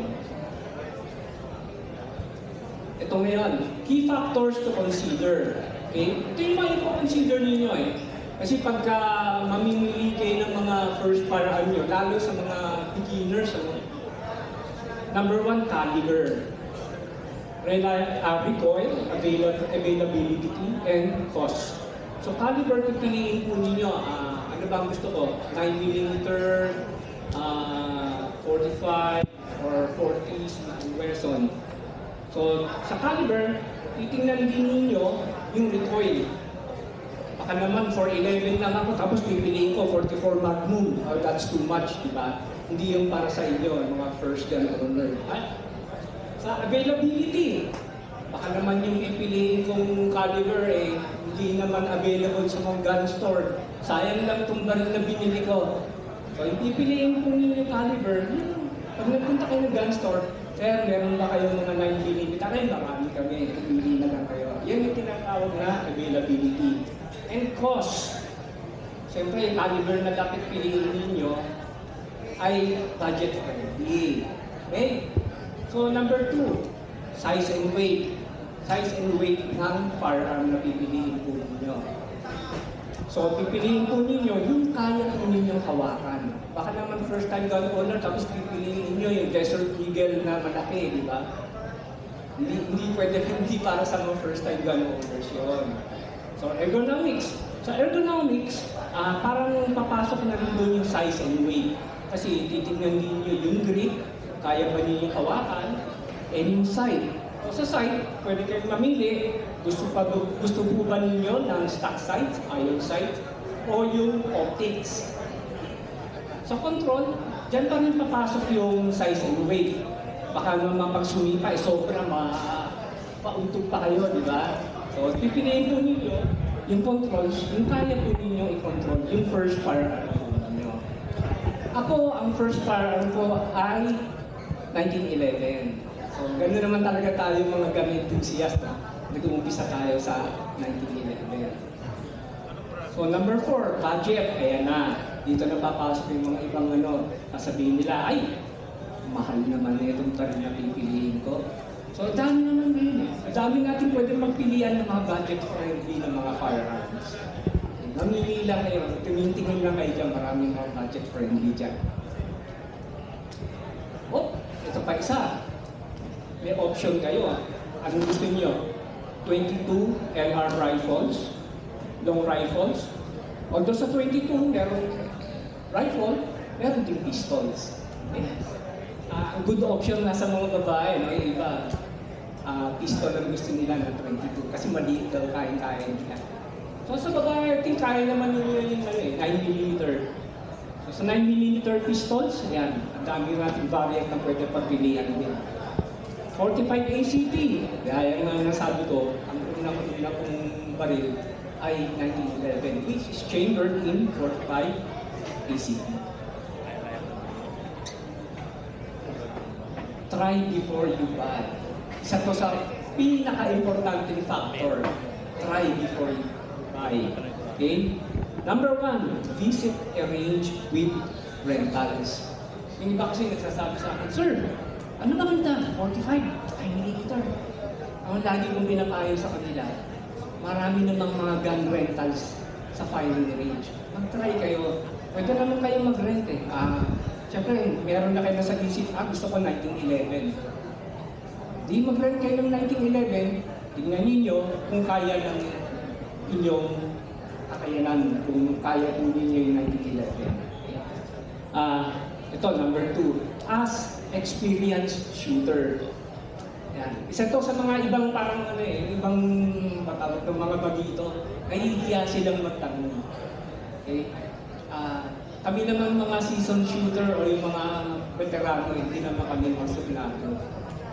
Ito ngayon, key factors to consider. Okay? Ito yung mga i-consider ninyo eh. Kasi pagka mamimili kayo ng mga first firearm nyo, lalo sa mga beginners, number 1, caliber. Recoil, availability, and cost. So caliber, pipiliin po ninyo, ano ba ang gusto ko? 9mm, 45, or 40 Wesson. So sa caliber, titingnan din ninyo yung recoil. Baka naman 411 lang ako, tapos pipiliin ko 44 Magnum. Oh, that's too much, di ba? Hindi yung para sa inyo, mga first gun owner. Sa availability, baka naman yung pipiliin kong caliber eh, hindi naman available sa mga gun store. Sayang lang itong baril na binili ko. So yung pipiliin kong yung caliber, pag nagpunta kayo ng gun store, sir, meron ba kayong mga 9mm? Ay, marami kami, pipili na lang kayo. Yan yung tinatawag na availability. And cost. Siyempre, yung caliber na dapat piliin ninyo ay budget friendly. Okay? So, number 2, size and weight. Size and weight ng firearm na pipiliin po ninyo. So, pipiliin po ninyo yung kaya po ninyong hawakan. Baka naman first time gun owner, tapos pipiliin ninyo yung Desert Eagle na malaki, di ba? Hindi pwede, hindi para sa mga first time gun owners yun. So, ergonomics. Sa ergonomics, parang papasok na rin doon yung size and weight. Kasi titignan din nyo yung grip, kaya ba niyo yung hawakan, and yung sight. So sa sight, pwede kayong mamili, gusto po ba ninyo ng stock sight, iron sight, o yung optics. Sa control, dyan pa rin papasok yung size and weight. Baka naman pag sumipa, sobrang pauntog pa kayo, di ba? So, pipiliin po ninyo yung controls, yung kaya po ninyo i-control, yung first firearm po ninyo. Ako, ang first firearm ko ay 1911. So, gano'n naman talaga tayo mga gun enthusiast na nag-uumpisa tayo sa 1911. So, number 4, budget. Ayan na. Dito na papasok yung mga ibang sasabihin nila, ay, mahal naman na itong taril na pipiliin ko. So, dami naman ngayon eh. Dami natin pwede magpilian ng mga budget-friendly ng mga firearms. Namili lang kayo, tingin lang kayo dyan, maraming mga budget-friendly dyan. Oh, ito pa isa. May option kayo. Anong gusto niyo? 22 LR rifles, long rifles. Although sa 22, meron rifle, meron din pistols. Ang good option na sa mga babae, no? Yung iba, pistol ang gusto nila na 22 kasi maliit daw, kaya nila. So sa babae, I think kaya naman yung 9mm. So sa 9mm pistols, yan, ang dami natin variant na pwede pagpilian din. 45 ACP, gaya nga nasabi ko, ang una kong baril ay 1911, which is chambered in 45 ACP. Try before you buy. Isa to sa pinaka-importanting factor. Try before you buy. Okay? Number 1, visit a range with rentals. Yung iba kasi nagsasabi sa akin, Sir, ano maganda? 45mm. Ang lagi kong pinapayo sa kanila, marami namang mga gun rentals sa firing range. Mag-try kayo. Pwede naman kayo mag-rent eh. Siyempre, meron na kayo nasa isip, gusto ko 1911. Di mag-rent kayo ng 1911, tingnan ninyo kung kaya ng inyong kakayanan, kung kaya po ninyo yung 1911. Ito, number 2, as experienced shooter. Yan. Isa to sa mga ibang parang ibang patawag ng mga bagito, nahihiya silang magtanong. Okay? Kami naman mga seasoned shooter o yung mga veterano, hindi naman kami mga suplado.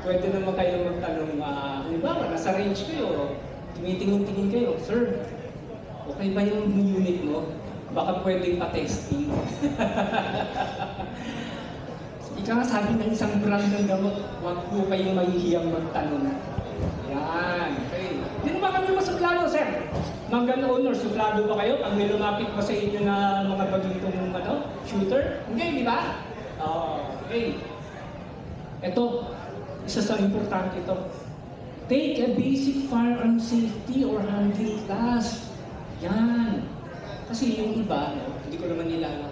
Pwede naman kayo magtanong, halimbawa, nasa range kayo, tumitingin-tingin kayo, Sir, okay ba yung unit mo? Baka pwedeng pa-testing. Ika nga sabi ng isang brand ng gamot, huwag po kayong mahihiyang magtanong. Yan, okay. Hindi naman kami masuplado, sir. Mga gun owner, suplado ba kayo? Pag may lumapit ba sa inyo na mga bagitong shooter? Hindi, di ba? Okay. Ito, isa sa importante ito. Take a basic firearm safety or handling class. Yan. Kasi yung iba, hindi ko naman nila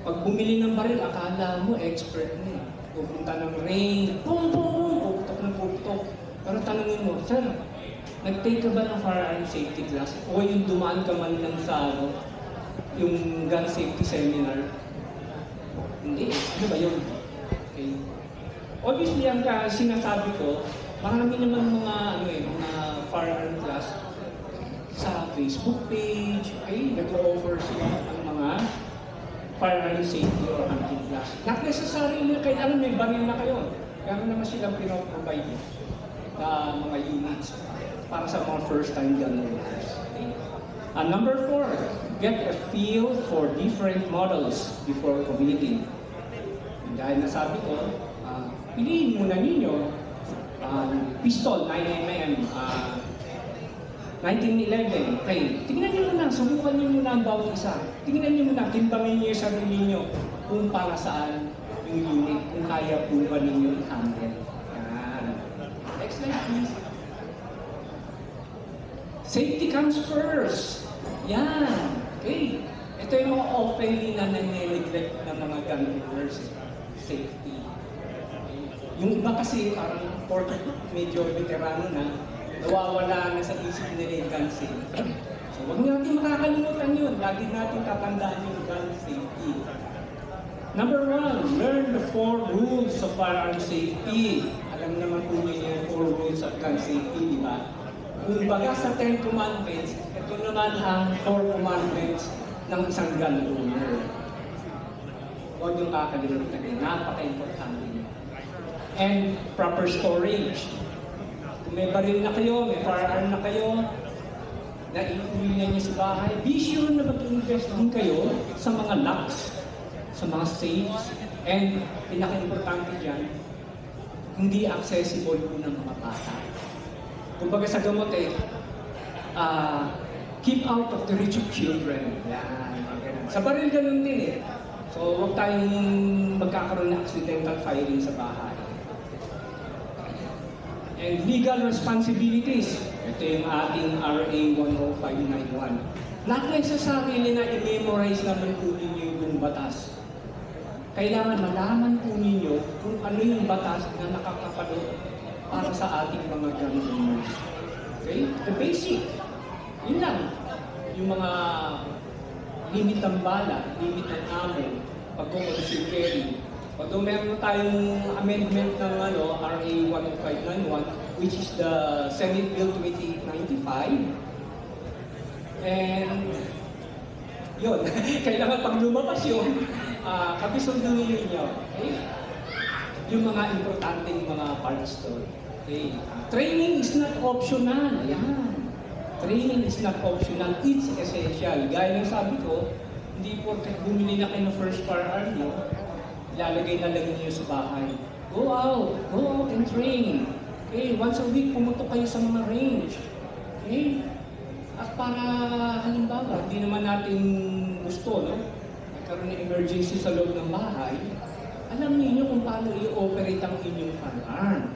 pag bumili ng baril, akala mo expert na eh. Pupunta ng range, pum, puputok ng puputok. Pero tanungin mo, Sir, nag-take ka ba ng firearm safety class? O yung dumaan ka man lang sa yung gun safety seminar? Hindi. Ano ba yun? Okay. Obviously, ang sinasabi ko, marami naman mga firearm class sa Facebook page, okay? Nag-o-offer sila ng mga firearm safety or hunting class. Not necessary na kailangan may baril na kayo. Meron naman silang pinoprovide na mga units para sa mga first-time gun owners. Okay? Number 4, get a feel for different models before committing. Dahil nasabi ko, piliin muna ninyo pistol 9mm, 1911, okay. Tingnan niyo muna, subukan niyo muna ang bawat isa. Tingnan niyo muna, timbangin niyo yung sarili niyo kung para saan yung unit, kung kaya po ba ninyo i-handle. Yan. Next slide, please. Safety comes first. Yan. Okay. Ito yung mga openly na nane-neglect ng mga gun owners. Safety. Yung iba kasi parang medyo veterano na, nawawala na sa isip nila yung gun safety. So, huwag natin makakalimutan yun. Lagi natin tatandaan yung gun safety. Number 1, learn the 4 rules of firearm safety. Alam naman po niyo yung 4 rules of gun safety, di ba? Kung baga sa 10 commandments, ito naman ang 4 commandments ng isang gun owner. Huwag yung kakalimutan yun. Napaka-importante yun. And proper storage. Kung may baril na kayo, may firearm na kayo, naiuwi na niyo sa bahay, be sure na mag-invest din kayo sa mga locks, sa mga safes, and pinaka-importante dyan, hindi accessible po ng mga bata. Kumbaga sa gamot keep out of the reach of children. Yan, ganun. Sa baril ganun din eh. So, huwag tayong magkakaroon ng accidental firing sa bahay. And legal responsibilities. Ito yung ating RA 10591. Not necessarily na i-memorize naman po ninyo yung batas. Kailangan malaman po ninyo kung ano yung batas na nakakapanood para sa ating mga gun owners. Okay? The basic. Yun lang. Yung mga limit ng bala, limit ng ammo, pag-conceal carry. Although meron tayong amendment ng RA 10591, which is the Senate Bill 2895. And yun, kailangan pag lumabas yun, kapisunduhin nyo. Okay? Yung mga importanteng mga parts doon. Okay? Training is not optional. Yan. Training is not optional. It's essential. Gaya ng sabi ko, hindi porket bumili na kayo ng first firearm nyo, ilalagay na lang niyo sa bahay. Go out and train. Okay, once a week pumunta kayo sa mga range. Okay? At para halimbawa, hindi naman natin gusto, no? Nagkaroon ng emergency sa loob ng bahay, alam niyo kung paano i-operate ang inyong alarm.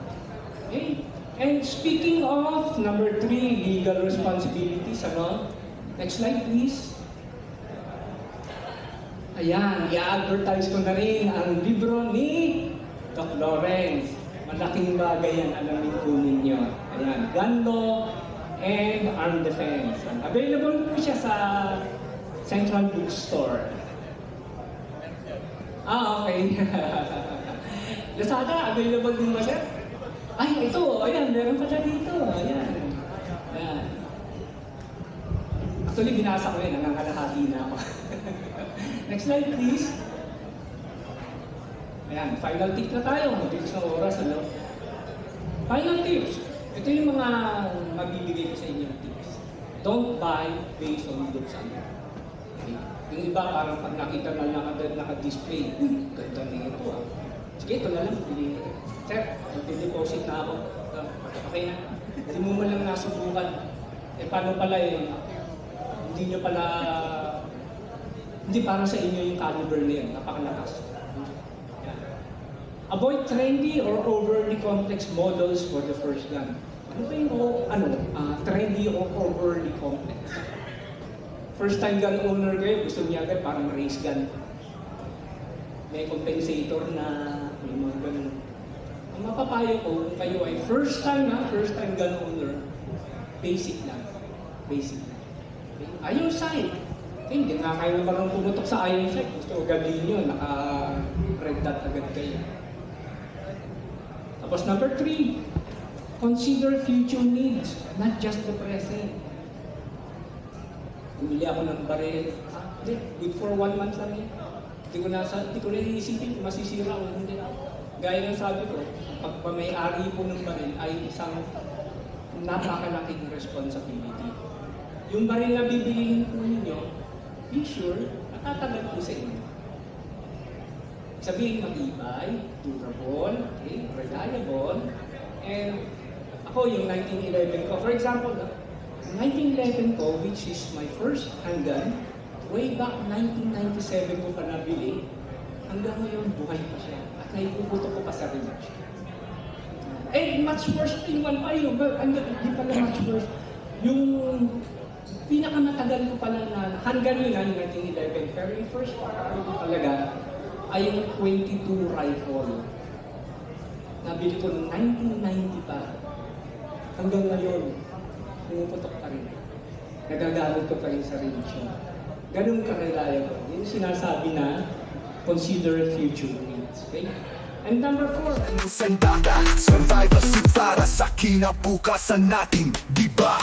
Okay? And speaking of number 3, legal responsibilities, ano? Next slide, please. Ayan, i-advertise ko na rin ang libro ni Doc Lawrence. Malaking bagay yan, alamin po ninyo. Ayan, Gun Law and Armed Defense. Available po siya sa Central Bookstore. Okay. Lazada, available din ba siya? Ay, ito, ayan, meron pala dito. Ayan. Ayan. Actually, binasa ko yun, nangangalahati na ako. Next slide, please. Ayan, final tip na tayo. Mabilis na oras, ano? Final tips. Ito yung mga mabibigay ko sa inyo tips. Don't buy based on looks. Okay? Yung iba, parang pag nakita na naka-display, ganda na ito ah. Sige, ito na lang, pili. Sir, mag-deposit na ako. Okay na. Hindi mo lang nasubukan. Eh, paano pala eh, hindi para sa inyo yung caliber na yun, napakalakas. Yan. Avoid trendy or overly complex models for the first gun. Ano ba yung trendy or overly complex? First time gun owner kayo, gusto niya agad parang race gun. May compensator na, may mga ganun. Ang mapapayo ko, kung kayo ay first time gun owner, basic lang. Basic lang. Okay? Iron sight. Okay, hindi nga kayo marunong pumutok sa iron sight. Gusto ko gawin nyo, naka-red dot agad kayo. Tapos number 3, consider future needs, not just the present. Bumili ako ng baril. Good for 1 month lang yun. Hindi ko na iisipin kung masisira o hindi. Gaya ng sabi ko, pag may-ari po ng baril ay isang napakalaking responsibility. Yung baril na bibilihin po ninyo, be sure, nakatagal po sa inyo. Sabihin matibay, durable, okay, reliable, and ako yung 1911 ko. For example, 1911 ko, which is my first handgun, way back 1997 ko pa nabili, hanggang ngayon buhay pa siya. At naipuputo ko pa sa rematch. Eh, much worse, iwan pa yun. Hindi pala much worse. Yung pinakamatagal ko pala na handgun yun yung 1911. Pero yung first firearm ko talaga ay yung 22 rifle. Nabili ko noong 1990 pa. Hanggang ngayon, pumuputok pa rin. Nagagamit ko pa rin sa range. Ganun ka-reliable. Yung sinasabi na consider future needs. Okay? And number 4. Sandata, survive para sa kinabukasan natin, di ba?